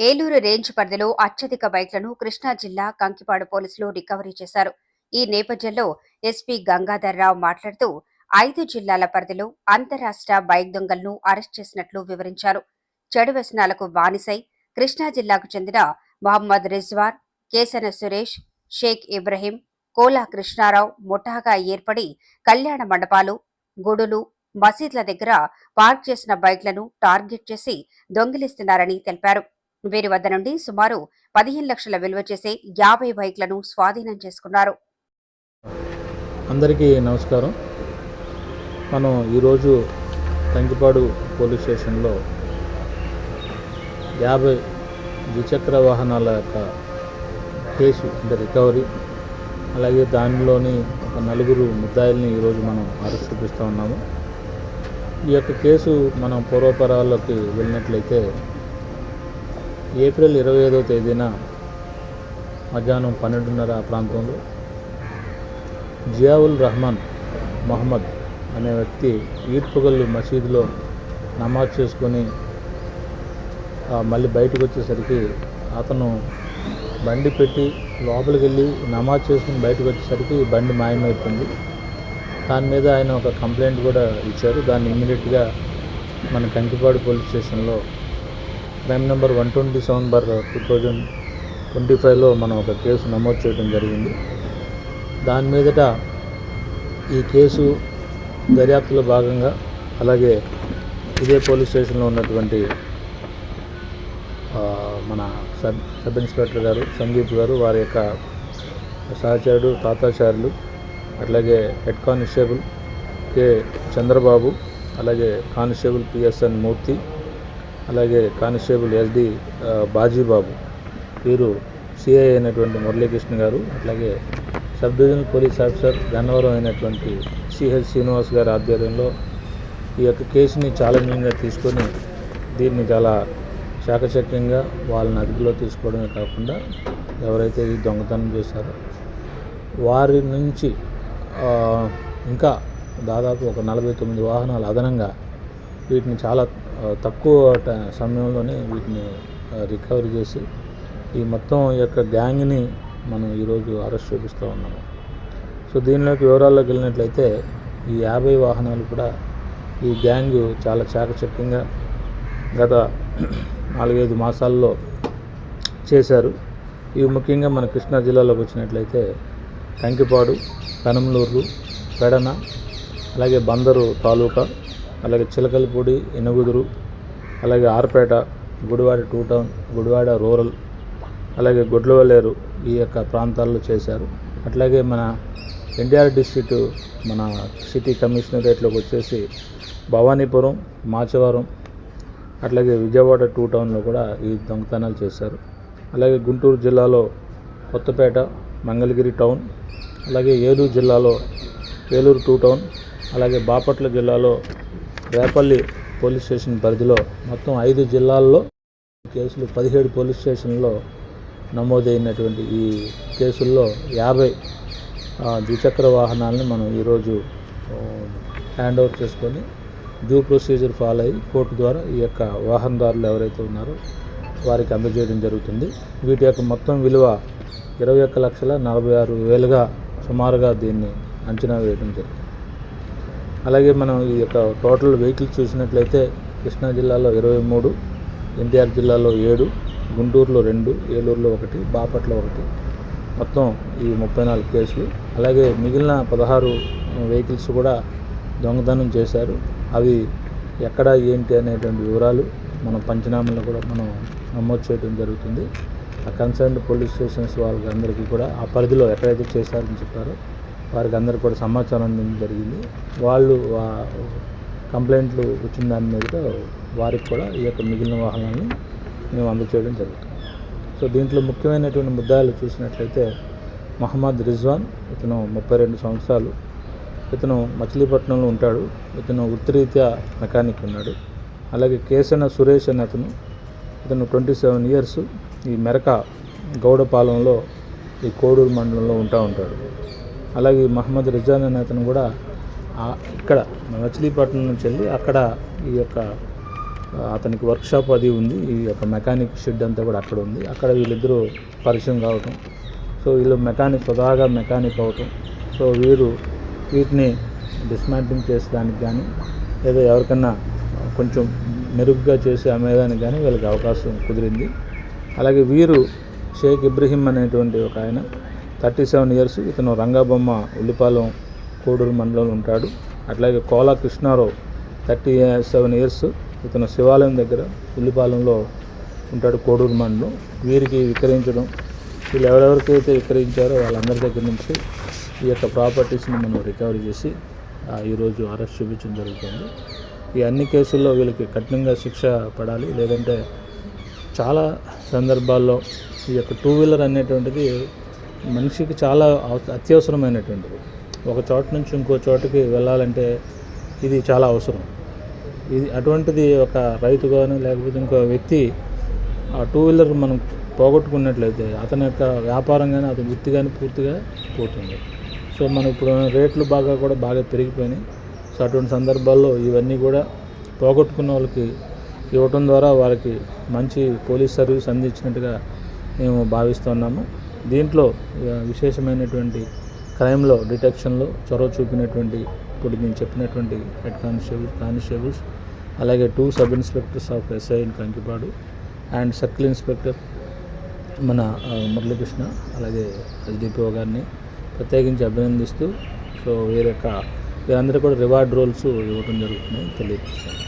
Eluru range పరిధిలో అత్యధిక బైక్లను కృష్ణా జిల్లా కంకిపాడు పోలీసులు రికవరీ చేశారు. ఈ నేపథ్యంలో ఎస్పీ గంగాధర్రావు మాట్లాడుతూ 5 జిల్లాల పరిధిలో అంతరాష్ట్ర బైక్ దొంగలను అరెస్ట్ చేసినట్లు వివరించారు. చెడు వ్యసనాలకు బానిసై కృష్ణా జిల్లాకు చెందిన మహమ్మద్ రిజ్వాన్, కేసన సురేష్, షేక్ ఇబ్రహీం, కోలా కృష్ణారావు ముఠాగా ఏర్పడి కళ్యాణ మండపాలు, గుడులు, మసీద్ల దగ్గర పార్క్ చేసిన బైక్లను టార్గెట్ చేసి దొంగిలిస్తున్నారని తెలిపారు. వీరి వద్ద నుండి సుమారు 15 లక్షల విలువ చేసే 50 బైక్లను స్వాధీనం చేసుకున్నారు. అందరికీ నమస్కారం. మనం ఈరోజు కంకిపాడు పోలీస్ స్టేషన్లో 50 ద్విచక్ర వాహనాల యొక్క కేసు అంటే రికవరీ, అలాగే దానిలోని ఒక 4 ముద్దాయిల్ని ఈరోజు మనం అరెస్ట్ చూపిస్తూ ఉన్నాము. ఈ యొక్క కేసు మనం పూర్వపరాల్లోకి వెళ్ళినట్లయితే ఏప్రిల్ 25వ తేదీన మధ్యాహ్నం 12:30 ప్రాంతంలో జియావుల్ రహమాన్ మహమ్మద్ అనే వ్యక్తి ఈద్పగల్ మసీదులో నమాజ్ చేసుకొని మళ్ళీ బయటకు వచ్చేసరికి అతను బండి పెట్టి లోపలికి వెళ్ళి నమాజ్ చేసుకుని బయటకు వచ్చేసరికి బండి మాయమైపోయింది. దాని మీద ఆయన ఒక కంప్లైంట్ కూడా ఇచ్చారు. దాన్ని ఇమ్మీడియట్గా మన కంకిపాడు పోలీస్ స్టేషన్లో క్రైమ్ నెంబర్ 127/2025లో మనం ఒక కేసు నమోదు చేయడం జరిగింది. దాని మీదట ఈ కేసు దర్యాప్తులో భాగంగా అలాగే ఇదే పోలీస్ స్టేషన్లో ఉన్నటువంటి మన సబ్ ఇన్స్పెక్టర్ గారు సందీప్ గారు, వారి యొక్క సహచరుడు తాతాచార్యులు, అట్లాగే హెడ్ కానిస్టేబుల్ కె చంద్రబాబు, అలాగే కానిస్టేబుల్ పిఎస్ఎన్ మూర్తి, అలాగే కానిస్టేబుల్ ఎస్డి బాజీబాబు, వీరు సిఐ అయినటువంటి మురళీకృష్ణ గారు, అట్లాగే sub divisional police officer Gannavaram అయినటువంటి సిహెచ్ శ్రీనివాస్ గారి ఆధ్వర్యంలో ఈ యొక్క కేసుని ఛాలెంజింగ్గా తీసుకొని దీన్ని చాలా చాకచక్యంగా వాళ్ళని అదుపులో తీసుకోవడమే కాకుండా ఎవరైతే ఈ దొంగతనం చేశారో వారి నుంచి ఇంకా దాదాపు ఒక 49 వాహనాలు అదనంగా వీటిని చాలా తక్కువ సమయంలోనే వీటిని రికవరీ చేసి ఈ మొత్తం యొక్క గ్యాంగ్ని మనం ఈరోజు అరెస్ట్ చూపిస్తూ ఉన్నాము. సో దీనిలోకి వివరాల్లోకి వెళ్ళినట్లయితే ఈ 50 వాహనాలు కూడా ఈ గ్యాంగ్ చాలా చాకచక్యంగా గత 4-5 మాసాల్లో చేశారు. ఇవి ముఖ్యంగా మన కృష్ణా జిల్లాలోకి వచ్చినట్లయితే కంకిపాడు, కనమలూరు, పెడన, అలాగే బందరు తాలూకా, అలాగే చిలకలపూడి, ఇనుగుదురు, అలాగే ఆర్పేట, గుడివాడ 2 టౌన్, గుడివాడ రూరల్, అలాగే గుడ్లవల్లేరు ఈ యొక్క ప్రాంతాల్లో చేశారు. అట్లాగే మన ఎన్టీఆర్ డిస్ట్రిక్ట్ మన సిటీ కమిషనరేట్లోకి వచ్చేసి భవానీపురం, మాచవరం, అట్లాగే విజయవాడ 2 టౌన్లో కూడా ఈ దొంగతనాలు చేశారు. అలాగే గుంటూరు జిల్లాలో కొత్తపేట, మంగళగిరి టౌన్, అలాగే ఏలూరు జిల్లాలో ఏలూరు 2 టౌన్, అలాగే బాపట్ల జిల్లాలో రేపల్లి పోలీస్ స్టేషన్ పరిధిలో మొత్తం 5 జిల్లాల్లో కేసులు 17 పోలీస్ స్టేషన్లో నమోదైనటువంటి ఈ కేసుల్లో 50 ద్విచక్ర వాహనాలని మనం ఈరోజు హ్యాండ్ ఓవర్ చేసుకొని డ్యూ ప్రొసీజర్ ఫాలో అయ్యి కోర్టు ద్వారా ఈ యొక్క వాహనదారులు ఎవరైతే ఉన్నారో వారికి అందజేయడం జరుగుతుంది. వీటి యొక్క మొత్తం విలువ 21,46,000గా సుమారుగా దీన్ని అంచనా వేయడం జరిగింది. అలాగే మనం ఈ యొక్క టోటల్ వెహికల్స్ చూసినట్లయితే కృష్ణా జిల్లాలో 23, ఎన్టీఆర్ జిల్లాలో 7, గుంటూరులో 2, ఏలూరులో 1, బాపట్ల 1, మొత్తం ఈ 34 కేసులు. అలాగే మిగిలిన 16 వెహికల్స్ కూడా దొంగతనం చేశారు. అవి ఎక్కడ ఏంటి అనేటువంటి వివరాలు మనం పంచనామాలో కూడా మనం నమోదు చేయడం జరుగుతుంది. ఆ కన్సర్న్డ్ పోలీస్ స్టేషన్స్ వాళ్ళకి అందరికీ కూడా ఆ పరిధిలో ఎక్కడైతే చేశారని చెప్పారో వారికి అందరికీ కూడా సమాచారం అందించడం జరిగింది. వాళ్ళు కంప్లైంట్లు వచ్చిన దాని మీద వారికి కూడా ఈ యొక్క మిగిలిన వాహనాలను మేము అందజేయడం జరుగుతుంది. సో దీంట్లో ముఖ్యమైనటువంటి ముద్దాయిలు చూసినట్లయితే మహమ్మద్ రిజ్వాన్, ఇతను 32 సంవత్సరాలు, ఇతను మచిలీపట్నంలో ఉంటాడు. ఇతను వృత్తిరీత్యా మెకానిక్ ఉన్నాడు. అలాగే కేసన సురేష్ అనే ఇతను 27 ఇయర్స్, ఈ మెరక గౌడపాలెంలో ఈ కోడూరు మండలంలో ఉంటాడు. అలాగే మహమ్మద్ రిజాన్ అనే అతను కూడా ఇక్కడ మచిలీపట్నం నుంచి వెళ్ళి అక్కడ ఈ యొక్క అతనికి వర్క్షాప్ అది ఉంది. ఈ యొక్క మెకానిక్ షెడ్ అంతా కూడా అక్కడ ఉంది. అక్కడ వీళ్ళిద్దరూ పరిచయం కావటం, సో వీళ్ళు స్వతహాగా మెకానిక్ అవటం, సో వీటిని డిస్మాంటింగ్ చేసేదానికి కానీ లేదా ఎవరికన్నా కొంచెం మెరుగ్గా చేసి అమ్మేదానికి కానీ వీళ్ళకి అవకాశం కుదిరింది. అలాగే వీరు షేక్ ఇబ్రహీం అనేటువంటి ఒక ఆయన 37 ఇయర్స్, ఇతను రంగాబొమ్మ ఉల్లిపాలెం కోడూరు మండలంలో ఉంటాడు. అట్లాగే కోలా కృష్ణారావు 37 ఇయర్స్, ఇతను శివాలయం దగ్గర ఉల్లిపాలెంలో ఉంటాడు, కోడూరు మండలం. వీరికి విక్రయించడం, వీళ్ళు ఎవరెవరికైతే విక్రయించారో వాళ్ళందరి దగ్గర నుంచి ఈ యొక్క ప్రాపర్టీస్ని మనం రికవరీ చేసి ఈరోజు అరెస్ట్ చూపించడం జరుగుతుంది. ఈ అన్ని కేసుల్లో వీళ్ళకి కఠినంగా శిక్ష పడాలి. లేదంటే చాలా సందర్భాల్లో ఈ యొక్క 2 వీలర్ అనేటువంటిది మనిషికి చాలా అత్యవసరమైనటువంటిది. ఒక చోట నుంచి ఇంకో చోటుకి వెళ్ళాలంటే ఇది చాలా అవసరం. ఇది అటువంటిది ఒక రైతు కానీ లేకపోతే ఇంకో వ్యక్తి ఆ 2 వీలర్ మనం పోగొట్టుకున్నట్లయితే అతని యొక్క వ్యాపారం కానీ అతని వృత్తి కానీ పూర్తిగా పోతుంది. సో మనం ఇప్పుడు రేట్లు బాగా పెరిగిపోయినాయి. సో అటువంటి సందర్భాల్లో ఇవన్నీ కూడా పోగొట్టుకున్న వాళ్ళకి ఇవ్వటం ద్వారా వారికి మంచి పోలీస్ సర్వీస్ అందించినట్టుగా మేము భావిస్తున్నాము. దీంట్లో విశేషమైనటువంటి క్రైమ్లో డిటెక్షన్లో చొరవ చూపినటువంటి ఇప్పుడు నేను చెప్పినటువంటి హెడ్ కానిస్టేబుల్స్, అలాగే 2 sub inspectors of SI in Kankipadu and circle inspector మన మురళీకృష్ణ, అలాగే ఎస్డిపిఓ గారిని ప్రత్యేకించి అభినందిస్తూ, సో వీరందరూ కూడా రివార్డ్ రోల్స్ ఇవ్వడం జరుగుతుందని తెలియజేస్తాను.